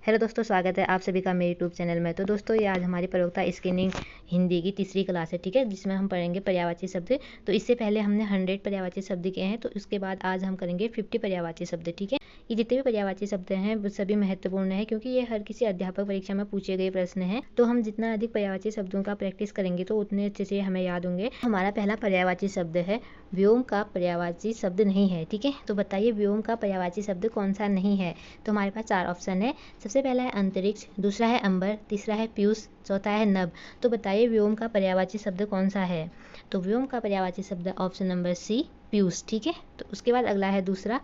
Hello दोस्तों, स्वागत है आप सभी का मेरे यूट्यूब चैनल में। तो दोस्तों, ये आज हमारी प्रयोक्ता स्क्रीनिंग हिंदी की तीसरी क्लास है, ठीक है, जिसमें हम पढ़ेंगे पर्यायवाची शब्द। तो इससे पहले हमने 100 पर्यायवाची शब्द किए हैं, तो उसके बाद आज हम करेंगे 50 पर्यायवाची शब्द, ठीक है। ये जितने भी पर्यायवाची शब्द हैं वो सभी महत्वपूर्ण है, क्योंकि ये हर किसी अध्यापक परीक्षा में पूछे गए प्रश्न हैं। तो हम जितना अधिक पर्यायवाची शब्दों का प्रैक्टिस करेंगे तो उतने अच्छे से हमें याद होंगे। हमारा पहला पर्यायवाची शब्द है व्योम का पर्यायवाची शब्द नहीं है, ठीक है। तो बताइए व्योम का पर्यायवाची शब्द कौन सा नहीं है। तो हमारे पास 4 ऑप्शन है। सबसे पहला है अंतरिक्ष, दूसरा है अंबर, तीसरा है पीयूष, चौथा है नभ। तो बताइए व्योम का पर्यायवाची शब्द कौन सा है। तो व्योम का पर्यायवाची शब्द ऑप्शन नंबर सी, पीयूष, ठीक है। तो उसके बाद अगला है दूसरा,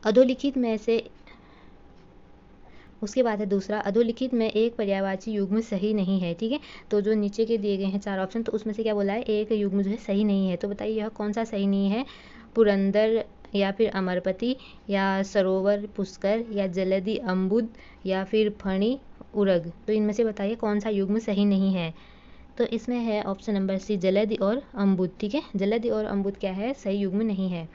अधोलिखित में से उसके बाद है दूसरा, अधोलिखित में एक पर्यायवाची युग्म सही नहीं है, ठीक है। तो जो नीचे के दिए गए हैं 4 ऑप्शन, तो उसमें से क्या बोला है, एक युग्म जो है सही नहीं है। तो बताइए यह कौन सा सही नहीं है। पुरंदर, या फिर अमरपति, या सरोवर पुष्कर, या जलधि अम्बुद, या फिर फणी उरग। तो इनमें से बताइए कौन सा युग्म सही नहीं है। तो इसमें है ऑप्शन नंबर सी, जलधि और अम्बुद, ठीक है। जलधि और अम्बुद क्या है, सही युग्म नहीं है।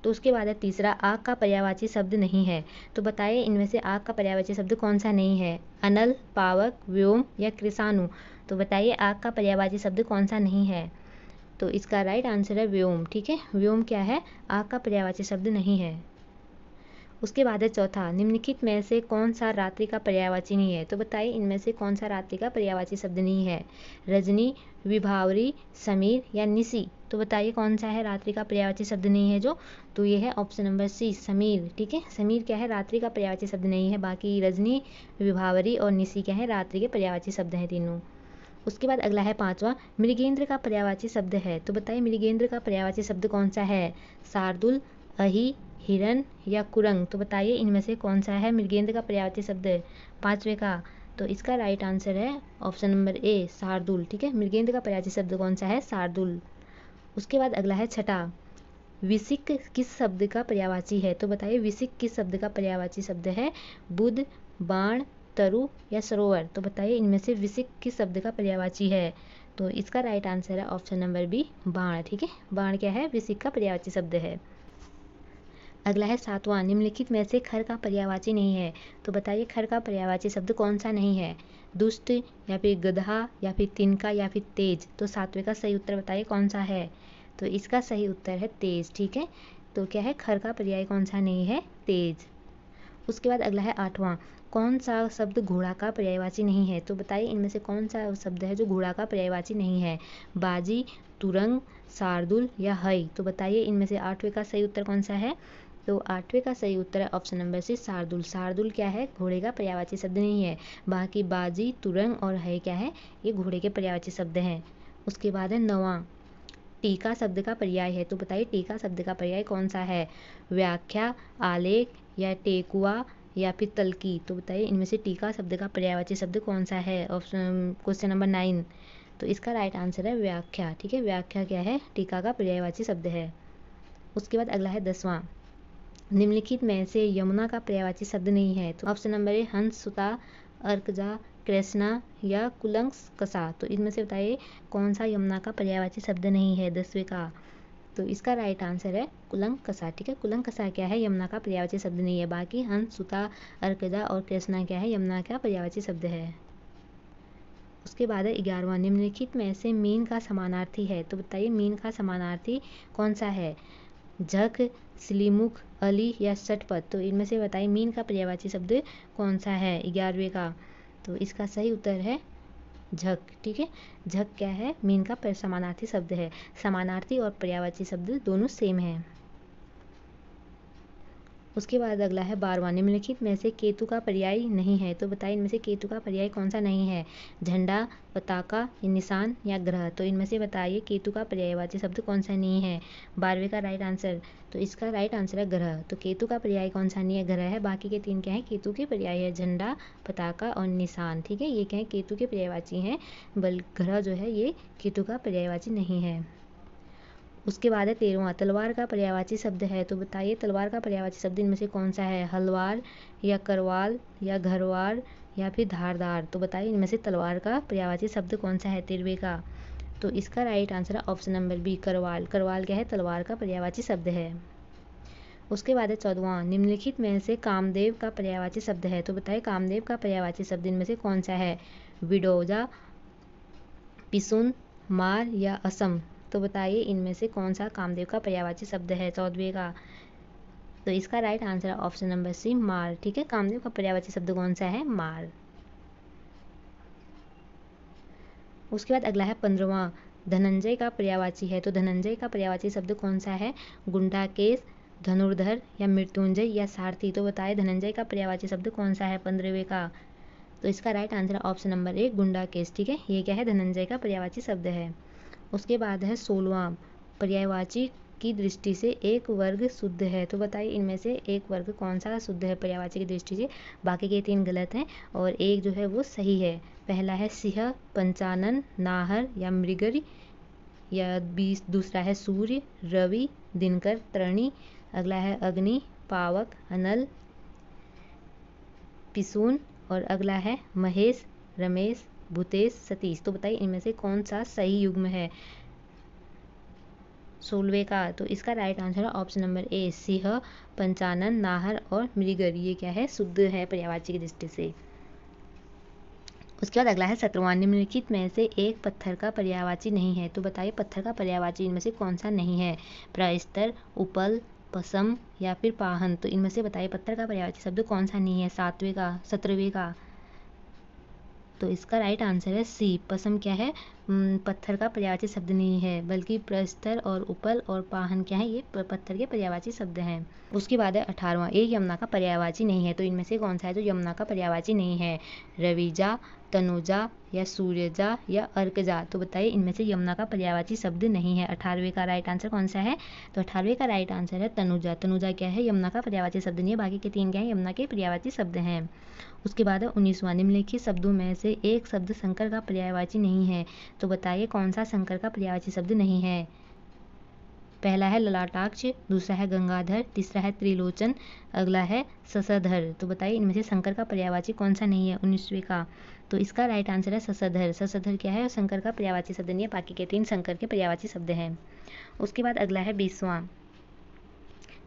तो उसके बाद है तीसरा, आग का पर्यायवाची शब्द नहीं है। तो बताइए इनमें से आग का पर्यायवाची शब्द कौन सा नहीं है। अनल, पावक, व्योम, या कृषाणु। तो बताइए आग का पर्यायवाची शब्द कौन सा नहीं है। तो इसका राइट आंसर है व्योम, ठीक है। व्योम क्या है, आग का पर्यायवाची शब्द नहीं है। उसके बाद है चौथा, निम्नलिखित में से कौन सा रात्रि का पर्यायवाची नहीं है। तो बताइए इनमें से कौन सा रात्रि का पर्यायवाची शब्द नहीं है। रजनी, विभावरी, समीर, या निशी। तो बताइए कौन सा है रात्रि का पर्यायवाची शब्द नहीं है जो। तो ये है ऑप्शन नंबर सी, समीर, ठीक है। समीर क्या है, रात्रि का पर्यायवाची शब्द नहीं है। बाकी रजनी, विभावरी और निशी क्या है, रात्रि के पर्यायवाची शब्द हैं तीनों। उसके बाद अगला है पांचवा, मृगेंद्र का पर्यायवाची शब्द है। तो बताइए मृगेंद्र का पर्यायवाची शब्द कौन सा है। शार्दुल, अहि, हिरन, या कुरंग। तो बताइए इनमें से कौन सा है मृगेंद्र का पर्यायवाची शब्द, पांचवे का। तो इसका राइट आंसर है ऑप्शन नंबर ए, शार्दुल, ठीक है। मृगेंद्र का पर्यायवाची शब्द कौन सा है, शार्दुल। उसके बाद अगला है छठा, विसिक किस शब्द का पर्यायवाची है। तो बताइए विसिक किस शब्द का पर्यायवाची शब्द है। बुध, बाण, तरु, या सरोवर। तो बताइए इनमें से विसिक किस शब्द का पर्यायवाची है। तो इसका राइट आंसर है ऑप्शन नंबर बी, बाण, ठीक है। बाण क्या है, विसिक का पर्यायवाची शब्द है। अगला है सातवां, निम्नलिखित में से खर का पर्यायवाची नहीं है। तो बताइए खर का पर्यायवाची शब्द कौन सा नहीं है। दुष्ट, या फिर गधा, या फिर तिनका, या फिर तेज। तो सातवें का सही उत्तर बताइए कौन सा है। तो इसका सही उत्तर है तेज, ठीक है। तो क्या है, खर का पर्याय कौन सा नहीं है, तेज। उसके बाद अगला है आठवां, कौन सा शब्द घोड़ा का पर्यायवाची नहीं है। तो बताइए इनमें से कौन सा शब्द है जो घोड़ा का पर्यायवाची नहीं है। बाजी, तुरंग, शार्दुल, या हई। तो बताइए इनमें से आठवें का सही उत्तर कौन सा है। तो आठवें का सही उत्तर है ऑप्शन नंबर सी, शार्दुल। शार्दुल क्या है, घोड़े का पर्यायवाची शब्द नहीं है। बाकी बाजी, तुरंग और है क्या है, ये घोड़े के पर्यायवाची शब्द हैं। उसके बाद है नौवां, टीका शब्द का पर्याय है। तो बताइए टीका शब्द का पर्याय कौन सा है। व्याख्या, आलेख, या टेकुआ, या फिर तलकी। तो बताइए इनमें से टीका शब्द का पर्यायवाची शब्द कौन सा है। Option question number 9। तो इसका राइट आंसर है व्याख्या, ठीक है। व्याख्या क्या है, टीका का पर्यायवाची शब्द है। उसके बाद अगला है 10वां, निम्नलिखित में से यमुना का पर्यायवाची शब्द नहीं है। तो ऑप्शन नंबर ए, हंस, सुता, अर्कजा, कृष्णा, या कुलंस कसा। तो इनमें से बताइए कौन सा यमुना का पर्यायवाची शब्द नहीं है, 10वें का। तो इसका राइट आंसर है कुलंग कसा, ठीक है। कुलंग कसा क्या है, यमुना का पर्यायवाची शब्द नहीं है। बाकी हंस, सुता, अर्कजा और कृष्णा क्या है, यमुना का पर्यायवाची शब्द है। उसके बाद है 11वां, निम्नलिखित में से मीन का समानार्थी है। तो बताइए मीन का समानार्थी कौन सा है। झक, सिलीमुख, अली, या षटपथ। तो इनमें से बताइए मीन का पर्यायवाची शब्द कौन सा है, 11वें का। तो इसका सही उत्तर है झक, ठीक है। झक क्या है, मीन का समानार्थी शब्द है। समानार्थी और पर्यायवाची शब्द दोनों सेम है। उसके बाद अगला है 12वां, निम्नलिखित में से केतु का पर्याय नहीं है। तो बताइए इनमें से केतु का पर्याय कौन सा नहीं है। झंडा, पताका, निशान, या ग्रह। तो इनमें से बताइए केतु का पर्यायवाची शब्द कौन सा नहीं है। 12वें का राइट आंसर। तो इसका राइट आंसर है ग्रह। तो केतु का पर्याय कौन सा नहीं है, ग्रह है। बाकी के 3 क्या है, केतु के पर्याय है, झंडा, पताका और निशान, ठीक है। ये क्या है, केतु के पर्यायवाची हैं, ग्रह जो है ये केतु का पर्यायवाची नहीं है। उसके बाद है 13वां, तलवार का पर्यायवाची शब्द है। तो बताइए तलवार का पर्यायवाची शब्द इनमें से कौन सा है। हलवार, या करवाल, या घरवार, या फिर धारदार। तो बताइए इनमें से तलवार का पर्यायवाची शब्द कौन सा है, 13वें का। तो इसका राइट आंसर है ऑप्शन नंबर बी, करवाल। करवाल क्या है, तलवार का पर्यायवाची शब्द है। उसके बाद है 14वां, निम्नलिखित में से कामदेव का पर्यायवाची शब्द है। तो बताइए कामदेव का पर्यायवाची शब्द इनमें से कौन सा है? विडोजा, पिसुन, मार या असम। तो बताइए इनमें से कौन सा कामदेव का पर्यायवाची शब्द है 14वें का? तो इसका राइट आंसर है ऑप्शन नंबर सी, मार। ठीक है, कामदेव का पर्यायवाची शब्द कौन सा है? मार। उसके बाद अगला है 15वां, धनंजय का पर्यायवाची है। तो धनंजय का पर्यायवाची शब्द कौन सा है? गुंडाकेश, धनुर्धर या मृत्युंजय या सारथी। तो बताइए धनंजय का पर्यायवाची शब्द कौन सा है 15वें का? तो इसका राइट आंसर है ऑप्शन नंबर ए, गुंडाकेश। ठीक है, ये क्या है? धनंजय का पर्यायवाची शब्द है। उसके बाद है 16वां, पर्यायवाची की दृष्टि से एक वर्ग शुद्ध है। तो बताइए इनमें से एक वर्ग कौन सा शुद्ध है पर्यायवाची की दृष्टि से? बाकी के 3 गलत हैं और एक जो है वो सही है। पहला है सिंह, पंचानन, नाहर या मृगरी, या दूसरा है सूर्य, रवि, दिनकर, तरणी। अगला है अग्नि, पावक, अनल, पिसून और अगला है महेश, रमेश, भूतेश, सतीश। तो बताइए इनमें से कौन सा सही युग्म है 16वें का? तो इसका राइट आंसर है option number A, Singh, Panchanan, Nahar और मृगर। ये क्या है? शुद्ध है पर्यायवाची की दृष्टि से। उसके बाद अगला है 17वां, निम्नलिखित में से एक पत्थर का पर्यायवाची नहीं है। तो बताइए पत्थर का पर्यायवाची इनमें से कौन सा नहीं है? प्रस्तर, उपल, पसम या फिर पाहन। तो इनमें से बताइए पत्थर का पर्यायवाची शब्द कौन सा नहीं है 17वें का? तो इसका राइट आंसर है सी, पसम क्या है? पत्थर का पर्यायवाची शब्द नहीं है, बल्कि प्रस्तर और उपल और पाहन क्या है? ये पत्थर के पर्यायवाची शब्द हैं। उसके बाद है 18वां, एक यमुना का पर्यायवाची नहीं है। तो इनमें से कौन सा है जो यमुना का पर्यायवाची नहीं है? रविजा, तनुजा या सूर्यजा या अर्कजा। तो बताइए इनमें से यमुना का पर्यायवाची शब्द नहीं है। 18वें का राइट आंसर कौन सा है? तो 18वें का राइट आंसर है तनुजा। तनुजा क्या है? यमुना का पर्यायवाची शब्द नहीं है, बाकी के 3 क्या है? यमुना के पर्यायवाची शब्द हैं। उसके बाद है 19वां, निम्नलिखित शब्दों में से एक शब्द शंकर का पर्यायवाची नहीं है। तो बताइए कौन सा शंकर का पर्यायवाची शब्द नहीं है? पहला है ललाटाक्ष, दूसरा है गंगाधर, तीसरा है त्रिलोचन, अगला है शशधर। तो बताइए इनमें से शंकर का पर्यायवाची कौन सा नहीं है 19वें का? तो इसका राइट आंसर है शशधर। शशधर क्या है? शंकर का पर्यायवाची शब्द नहीं है, बाकी के 3 शंकर के पर्यायवाची शब्द हैं। उसके बाद अगला है 20वां,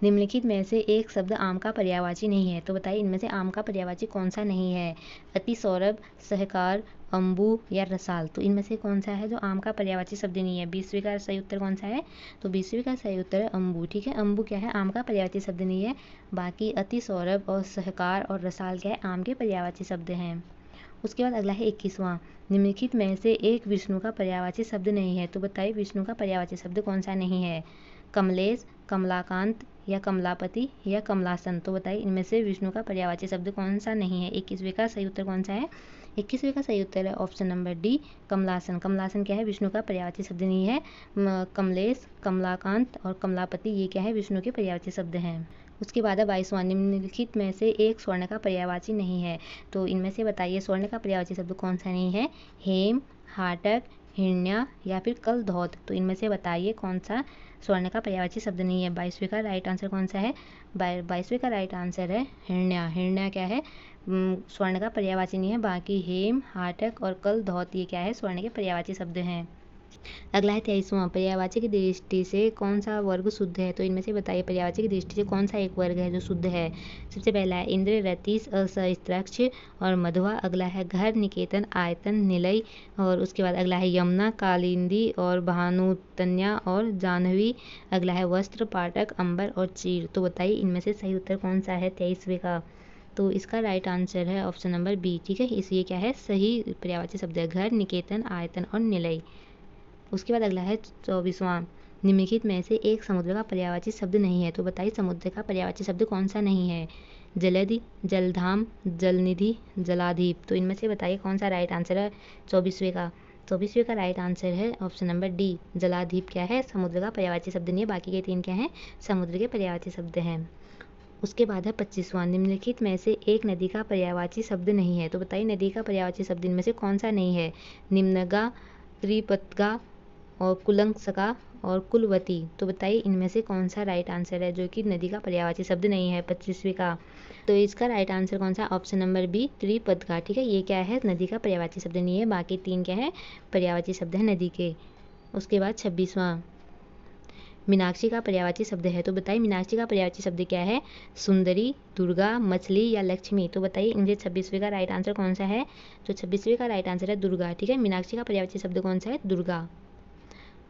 निम्नलिखित में से एक शब्द आम का पर्यायवाची नहीं है। तो बताइए इनमें से आम का पर्यायवाची कौन सा नहीं है? अति सौरभ, सहकार, अम्बू या रसाल। तो इनमें से कौन सा है जो आम का पर्यायवाची शब्द नहीं है? 20वें का सही उत्तर कौन सा है? तो 20वें का सही उत्तर है अम्बू। ठीक है, अम्बू क्या है? आम का पर्यायवाची शब्द नहीं है, बाकी अति सौरभ और सहकार और रसाल क्या है? आम के पर्यायवाची शब्द हैं। उसके बाद अगला है 21वां, निम्नलिखित में से एक विष्णु का पर्यायवाची शब्द नहीं है। तो बताइए विष्णु का पर्यायवाची शब्द कौन सा नहीं है? कमलेश, कमलाकांत या कमलापति या कमलासन। तो बताइए इनमें से विष्णु का पर्यायवाची शब्द कौन सा नहीं है? 21वें का सही उत्तर कौन सा है? 21वें का सही उत्तर है ऑप्शन नंबर डी, कमलासन। कमलासन क्या है? विष्णु का पर्यायवाची शब्द नहीं है। कमलेश, कमलाकांत और कमलापति ये क्या है? विष्णु के पर्यायवाची शब्द हैं। उसके बाद है 22वां, निम्नलिखित में से एक स्वर्ण का पर्यायवाची नहीं है। तो इनमें से बताइए स्वर्ण का पर्यायवाची शब्द कौन सा नहीं है? हेम, हाटक, हिरण्या या फिर कलधौत। तो इनमें से बताइए कौन सा स्वर्ण का पर्यायवाची शब्द नहीं है। 22वें का राइट आंसर कौन सा है? 22वें का राइट आंसर है हिरण्या। हिरण्या क्या है? स्वर्ण का पर्यायवाची नहीं है, बाकी हेम, हाटक और कलधौत ये क्या है? स्वर्ण के पर्यायवाची शब्द हैं। अगला है 23वां, पर्यायवाची की दृष्टि से कौन सा वर्ग शुद्ध है? तो इनमें से बताइए पर्यायवाची की दृष्टि से कौन सा एक वर्ग है जो शुद्ध है? सबसे पहला है इंद्र, रतीश, असहस्त्रक्ष और मधुआ। अगला है घर, निकेतन, आयतन, निलय और उसके बाद अगला है यमुना, कालिंदी और भानुतन्या और जाह्नवी। अगला है वस्त्र, पाटक, अंबर और चीर। तो बताइए इनमें से सही उत्तर कौन सा है 23वें का? तो इसका राइट आंसर है ऑप्शन नंबर बी। ठीक है, इसलिए क्या है? सही पर्यायवाची शब्द है घर, निकेतन, आयतन और निलय। उसके बाद अगला है 24वां, निम्नलिखित में से एक समुद्र का पर्यायवाची शब्द नहीं है। तो बताइए समुद्र का पर्यायवाची शब्द कौन सा नहीं है? जलधि, जलधाम, जलनिधि, जलाधीप। तो इनमें से बताइए कौन सा राइट आंसर है 24वें का? 24वें का राइट आंसर है ऑप्शन नंबर डी, जलाधीप क्या है? समुद्र का पर्यायवाची शब्द नहीं है, बाकी के 3 क्या हैं? समुद्र के पर्यायवाची शब्द हैं। उसके बाद है 25वां, निम्नलिखित में से एक नदी का पर्यायवाची शब्द नहीं है। तो बताइए नदी का पर्यायवाची शब्द इनमें से कौन सा नहीं है? निम्नगा, त्रिपतगा और कुलंसका और कुलवती। तो बताइए इनमें से कौन सा राइट आंसर है जो कि नदी का पर्यायवाची शब्द नहीं है 25वें का? तो इसका राइट आंसर कौन सा? Option number B, Tripathaga. ठीक है, ये क्या है? नदी का पर्यायवाची शब्द नहीं है, बाकी 3 क्या है? पर्यायवाची शब्द है नदी के। उसके बाद 26वां, मीनाक्षी का पर्यायवाची शब्द है, तो बताइए मीनाक्षी का पर्यायवाची शब्द क्या है? सुंदरी, दुर्गा, मछली या लक्ष्मी। तो बताइए इनमें 26वें का राइट आंसर कौन सा है? तो 26वें का राइट आंसर है दुर्गा। ठीक है, मीनाक्षी का पर्यायवाची शब्द कौन सा है? दुर्गा।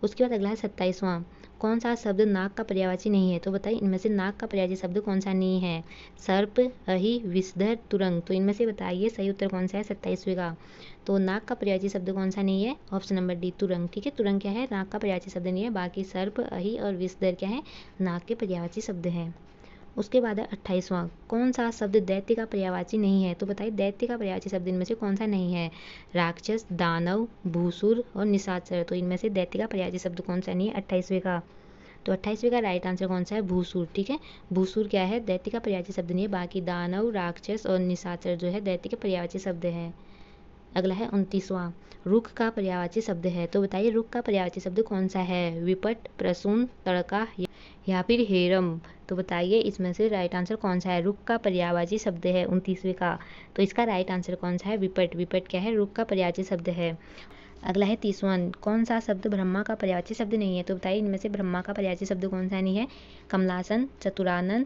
उसके बाद अगला है 27वां। कौन सा शब्द नाग का पर्यायवाची नहीं है? तो बताइए इनमें से नाग का पर्यायवाची शब्द कौन सा नहीं है? सर्प, अहि, विषधर, तुरंग। तो इनमें से बताइए सही उत्तर कौन सा है 27वें का? तो नाग का पर्यायवाची शब्द कौन सा नहीं है? ऑप्शन नंबर डी, तुरंग। ठीक है, तुरंग क्या है? नाग का पर्यायवाची शब्द नहीं है। बाकी सर्प, अहि और विषधर क्या है? नाग के पर्यायवाची शब्द हैं। उसके बाद है 28वां। कौन सा शब्द दैत्य का पर्यायवाची नहीं है? तो बताइए दैत्य का पर्यायवाची शब्द इनमें से कौन सा नहीं है? राक्षस, दानव, भूसुर और निशाचर। तो इनमें से दैत्य का पर्यायवाची शब्द कौन सा नहीं है 28वें का? तो 28वें का राइट आंसर कौन सा है? भूसुर। ठीक है, भूसुर क्या है? दैत्य का पर्यायवाची शब्द नहीं है। बाकी दानव, राक्षस और निशाचर जो है दैत्य के पर्यायवाची शब्द है। अगला है 29वां। रुख का पर्यायवाची शब्द है, तो बताइए रुख का पर्यायवाची शब्द कौन सा है? विपट, प्रसून, तड़का या फिर हेरम। तो बताइए इसमें से राइट आंसर कौन सा है? रुख का पर्यायवाची शब्द है 29वें का। तो इसका राइट आंसर कौन सा है? विपट। विपट क्या है? रुख का पर्यायवाची शब्द है। अगला है 30वां। कौन सा शब्द ब्रह्मा का पर्यायवाची शब्द नहीं है? तो बताइए इनमें से ब्रह्मा का पर्यायवाची शब्द कौन सा नहीं है? कमलासन, चतुरानन,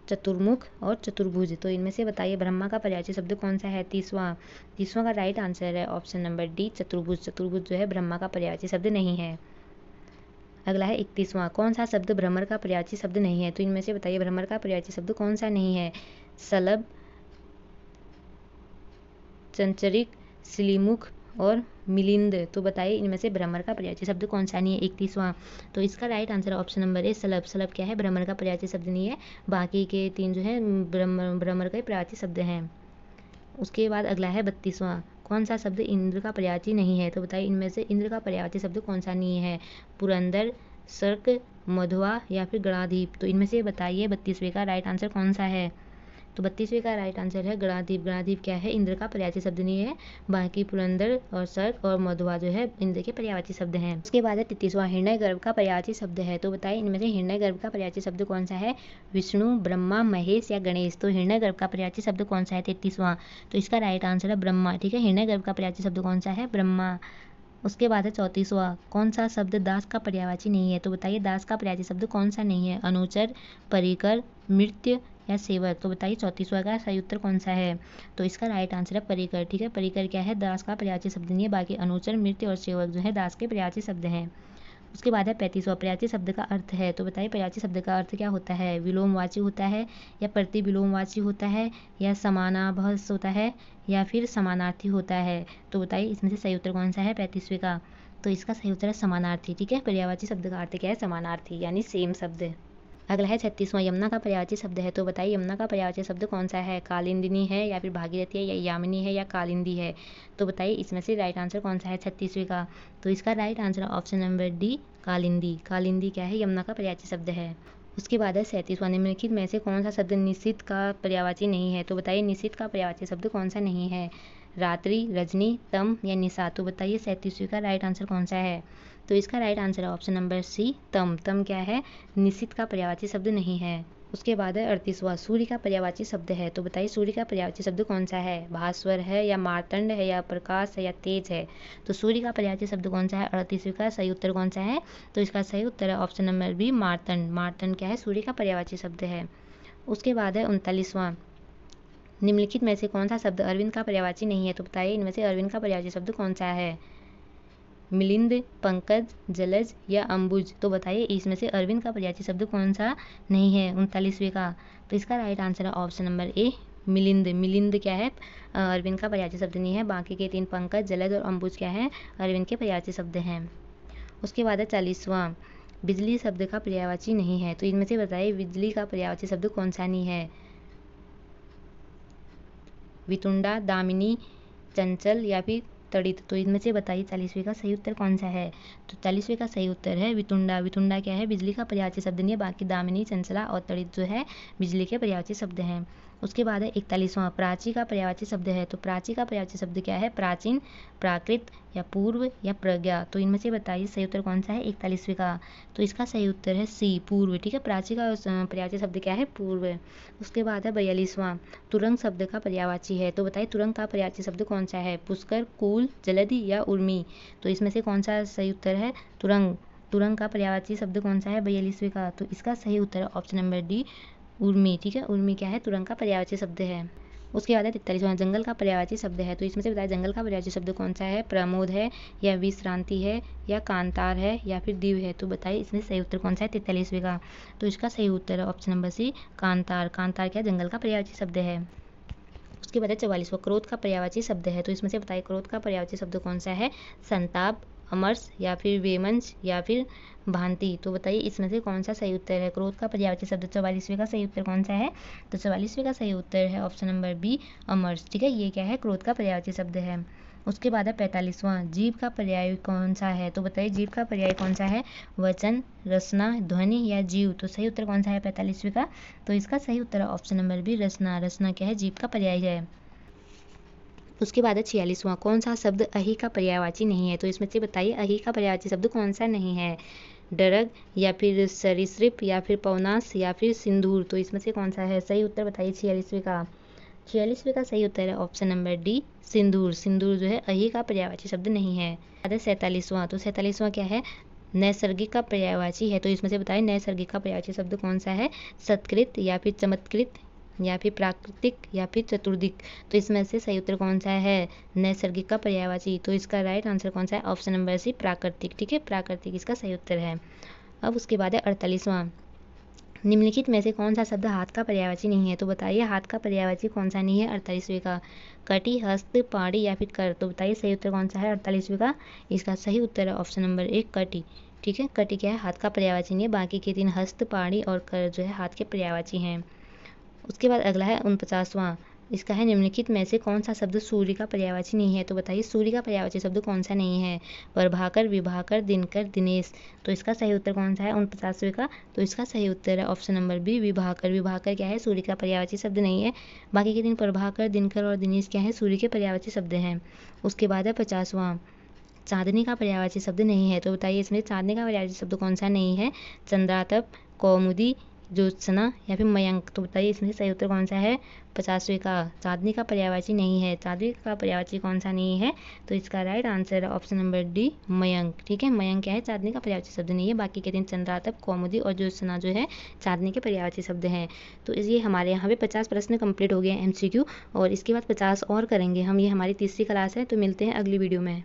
चतुर्मुख और चतुर्भुज। तो इनमें से बताइए ब्रह्मा का पर्यायवाची शब्द कौन सा है? 30वां का राइट आंसर है ऑप्शन नंबर डी, चतुर्भुज। चतुर्भुज जो है ब्रह्मा का पर्यायवाची शब्द नहीं है। अगला है 31वां। कौन सा शब्द भ्रमर का पर्यायवाची शब्द नहीं है? तो इनमें से बताइए भ्रमर का पर्यायवाची शब्द कौन सा नहीं है? सलभ, चंचरिक, सिलीमुख और मिलिंद। तो बताइए इनमें से भ्रमर का पर्यायवाची शब्द कौन सा नहीं है? 31वां। तो इसका right answer option number A, Salabh. Salabh क्या है? भ्रमर का पर्यायवाची शब्द नहीं है। बाकी के 3 जो है भ्रमर का पर्यायवाची शब्द हैं। उसके बाद अगला है 32वां। कौन सा शब्द इंद्र का पर्यायवाची नहीं है? तो बताइए इनमें से इंद्र का पर्यायवाची शब्द कौन सा नहीं है? पुरंदर, सर्क, मधुआ या फिर गणाधीप। तो इनमें से बताइए 32वें का राइट आंसर कौन सा है? तो 32वें का राइट आंसर है गणाधीप। गणाधीप क्या है? इंद्र का पर्यायवाची शब्द नहीं है। बाकी पुरंदर और सर्क और मधुआ जो है इंद्र के पर्यायवाची शब्द हैं। उसके बाद है 33वां। हिरण्यगर्भ का पर्यायवाची शब्द है, तो बताइए इनमें से हिरण्यगर्भ का पर्यायवाची शब्द कौन सा है? विष्णु, ब्रह्मा, महेश या गणेश। तो हिरण्यगर्भ का पर्यायवाची शब्द कौन सा है? 33वां। तो इसका राइट आंसर है ब्रह्मा। ठीक है, हिरण्यगर्भ का पर्यायवाची शब्द कौन सा है? ब्रह्मा। उसके बाद है 34वां। कौन सा शब्द दास का पर्यायवाची नहीं है? तो बताइए दास का पर्यायवाची शब्द कौन सा नहीं है? अनुचर, परिकर, मृत्य या सेवक। तो बताइए 34वां का सही उत्तर कौन सा है? तो इसका राइट आंसर है परिकर। ठीक है, परिकर क्या है? दास का पर्यायवाची शब्द नहीं है। बाकी अनुचर, मृत्य और सेवक जो है दास के पर्यायवाची शब्द हैं। उसके बाद है 35वां। पर्यायवाची शब्द का अर्थ है, तो बताइए पर्यायवाची शब्द का अर्थ क्या होता है? विलोमवाची होता है या प्रतिविलोमवाची होता है या समानाभास होता है या फिर समानार्थी होता है। तो बताइए इसमें से सही उत्तर कौन सा है 35वें का? तो इसका सही उत्तर है समानार्थी। ठीक है, पर्यायवाची शब्द का अर्थ क्या है? समानार्थी यानी सेम शब्द। अगला है 36वां। यमुना का पर्यायवाची शब्द है, तो बताइए यमुना का पर्यायवाची शब्द कौन सा है? कालिंदिनी है या फिर भागीरथी है या यामिनी है या कालिंदी है। तो बताइए इसमें से राइट आंसर कौन सा है 36वें का? तो इसका right answer option number D, Kalindi. Kalindi क्या है? यमुना का पर्यायवाची शब्द है। उसके बाद है 37वां। निम्नलिखित में से कौन सा शब्द निश्चित का पर्यायवाची नहीं है? तो बताइए निश्चित का पर्यायवाची शब्द कौन सा नहीं है? रात्रि, रजनी, तम या निशा। तो बताइए 37वें का राइट आंसर कौन सा है? तो इसका राइट आंसर है ऑप्शन नंबर सी, तम। तम क्या है? निश्चित का पर्यायवाची शब्द नहीं है। उसके बाद है 38वां। सूर्य का पर्यायवाची शब्द है, तो बताइए सूर्य का पर्यायवाची शब्द कौन सा है? भास्वर है या मार्तंड है या प्रकाश है या तेज है। तो सूर्य का पर्यायवाची शब्द कौन सा है? 38वें का सही उत्तर कौन सा है? तो इसका सही उत्तर है ऑप्शन नंबर बी, मार्तंड। मार्तंड क्या है? सूर्य का पर्यायवाची शब्द है। उसके बाद है 39वां। निम्नलिखित में से कौन सा शब्द अरविंद का पर्यायवाची नहीं है? तो बताइए इनमें से अरविंद का पर्यायवाची शब्द कौन सा है? मिलिंद, पंकज, जलज या अंबुज। तो बताइए इसमें से अरविंद का पर्यायवाची शब्द कौन सा नहीं है 39वें का? तो इसका राइट आंसर है option number A, Milind. Milind क्या है? अरविंद का पर्यायवाची शब्द नहीं है। बाकी के 3 पंकज, जलज और अंबुज क्या है? अरविंद के पर्यायवाची शब्द हैं। उसके बाद है 40वां। बिजली शब्द का पर्यायवाची नहीं है, तो इनमें से बताइए बिजली का पर्यायवाची शब्द कौन सा नहीं है? वितुंडा, दामिनी, चंचल या फिर तड़ित। तो इनमें से बताइए 40वें का सही उत्तर कौन सा है? तो 40वें का सही उत्तर है वितुंडा। वितुंडा क्या है? बिजली का पर्यायवाची शब्द नहीं है। बाकी दामिनी, चंचला और तड़ित जो है बिजली के पर्यायवाची शब्द हैं। उसके बाद है 41वां। प्राची का पर्यायवाची शब्द है, तो प्राची का पर्यायवाची शब्द क्या है? प्राचीन, प्राकृत या पूर्व या प्रज्ञा। तो इनमें से बताइए सही उत्तर कौन सा है 41वें का? तो इसका सही उत्तर है सी, पूर्व। ठीक है, प्राची का पर्यायवाची शब्द क्या है? पूर्व। उसके बाद है 42वां। तुरंग शब्द का पर्यायवाची है, तो बताइए तुरंग का पर्यायवाची शब्द कौन सा है? पुष्कर, कूल, जलधि या उर्मी। तो इसमें से कौन सा सही उत्तर है? तुरंग। तुरंग का पर्यायवाची शब्द कौन सा है 42वें का? तो इसका सही उत्तर है ऑप्शन नंबर डी, उर्मी। ठीक है, उर्मी क्या है? तुरंग का पर्यायवाची शब्द है। उसके बाद है 43वां, जंगल का पर्यायवाची शब्द है। तो इसमें से बताया जंगल का पर्यायवाची शब्द कौन सा है? प्रमोद है, या विश्रांति है, या कांतार है, या फिर दीव है। तो बताइए इसमें सही उत्तर कौन सा है 43वें का? तो इसका सही उत्तर है ऑप्शन नंबर सी, कांतार। कांतार क्या जंगल का पर्यायवाची शब्द है। उसके बाद है 44वां, क्रोध का पर्यायवाची शब्द है। तो इसमें से बताइए क्रोध का पर्यायवाची शब्द कौन सा है? संताप, अमर्ष, या फिर वेमंश, या फिर भांति। तो बताइए इसमें से कौन सा सही उत्तर है? क्रोध का पर्यायवाची शब्द 44वें का सही उत्तर कौन सा है? तो 44वें का सही उत्तर है ऑप्शन नंबर बी, अमर्ष। ठीक है, ये क्या है? क्रोध का पर्यायवाची शब्द है। उसके बाद है 45वां, जीव का पर्याय कौन सा है? तो बताइए जीव का पर्याय कौन सा है? वचन, रचना, ध्वनि, या जीव। तो सही उत्तर कौन सा है 45वें का? तो इसका सही उत्तर है ऑप्शन नंबर बी, रचना। रचना क्या है? जीव का पर्याय है। उसके बाद है 46वां, कौन सा शब्द अहि का पर्यायवाची नहीं है? तो इसमें से बताइए अहि का पर्यायवाची शब्द कौन सा नहीं है? डरग, या फिर सरीसृप, या फिर पवनास, या फिर सिंदूर। तो इसमें से कौन सा है? सही उत्तर बताइए 46वें का। 46वें का सही उत्तर है ऑप्शन नंबर डी, सिंदूर। सिंदूर जो है अहि का पर्यायवाची शब्द नहीं है। बाद है 47वां, तो 47वां क्या है? नैसर्गिक का पर्यायवाची है। तो इसमें से बताइए नैसर्गिक का पर्यायवाची शब्द कौन सा है? सत्कृत, या फिर चमत्कृत, या फिर प्राकृतिक, या फिर चतुर्दिक। तो इसमें से सही उत्तर कौन सा है? नैसर्गिक का पर्यायवाची। तो इसका राइट आंसर कौन सा है? ऑप्शन नंबर सी, प्राकृतिक। ठीक है, प्राकृतिक इसका सही उत्तर है। अब उसके बाद है 48वां, निम्नलिखित में से कौन सा शब्द हाथ का पर्यायवाची नहीं है? तो बताइए हाथ का पर्यायवाची कौन सा नहीं है 48वें का? कटी, हस्त, पाड़ी, या फिर कर। तो बताइए सही उत्तर कौन सा है 48वें का? इसका सही उत्तर है ऑप्शन नंबर एक, कटी। ठीक है, कटी क्या है? हाथ का पर्यायवाची नहीं है। बाकी के 3 हस्त, पाड़ी और कर जो है हाथ के पर्यायवाची हैं। उसके बाद अगला है 49वां, इसका है निम्नलिखित में से कौन सा शब्द सूर्य का पर्यायवाची नहीं है? तो बताइए सूर्य का पर्यायवाची शब्द कौन सा नहीं है? प्रभाकर, विभाकर, दिनकर, दिनेश। तो इसका सही उत्तर कौन सा है 49वें का? तो इसका सही उत्तर है ऑप्शन नंबर बी, विभाकर। विभाकर क्या है? सूर्य का पर्यायवाची शब्द नहीं है। बाकी के 3 प्रभाकर, दिनकर और दिनेश क्या है? सूर्य के पर्यायवाची शब्द हैं। उसके बाद है 50वां, चांदनी का पर्यायवाची शब्द नहीं है। तो बताइए इसमें चांदनी का पर्यायवाची शब्द कौन सा नहीं है? चंद्रातप, कौमुदी, ज्योत्सना, या फिर मयंक। तो बताइए इसमें से सही उत्तर कौन सा है 50वें का? चांदनी का पर्यायवाची नहीं है। चांदनी का पर्यायवाची कौन सा नहीं है? तो इसका राइट आंसर है ऑप्शन नंबर डी, मयंक। ठीक है, मयंक क्या है? चांदनी का पर्यायवाची शब्द नहीं है। बाकी के 3 चंद्रातप, कौमुदी और ज्योत्सना जो है चांदनी के पर्यायवाची शब्द हैं। तो ये हमारे यहाँ पे 50 प्रश्न कंप्लीट हो गए MCQ, और इसके बाद 50 और करेंगे हम। ये हमारी तीसरी क्लास है। तो मिलते हैं अगली वीडियो में।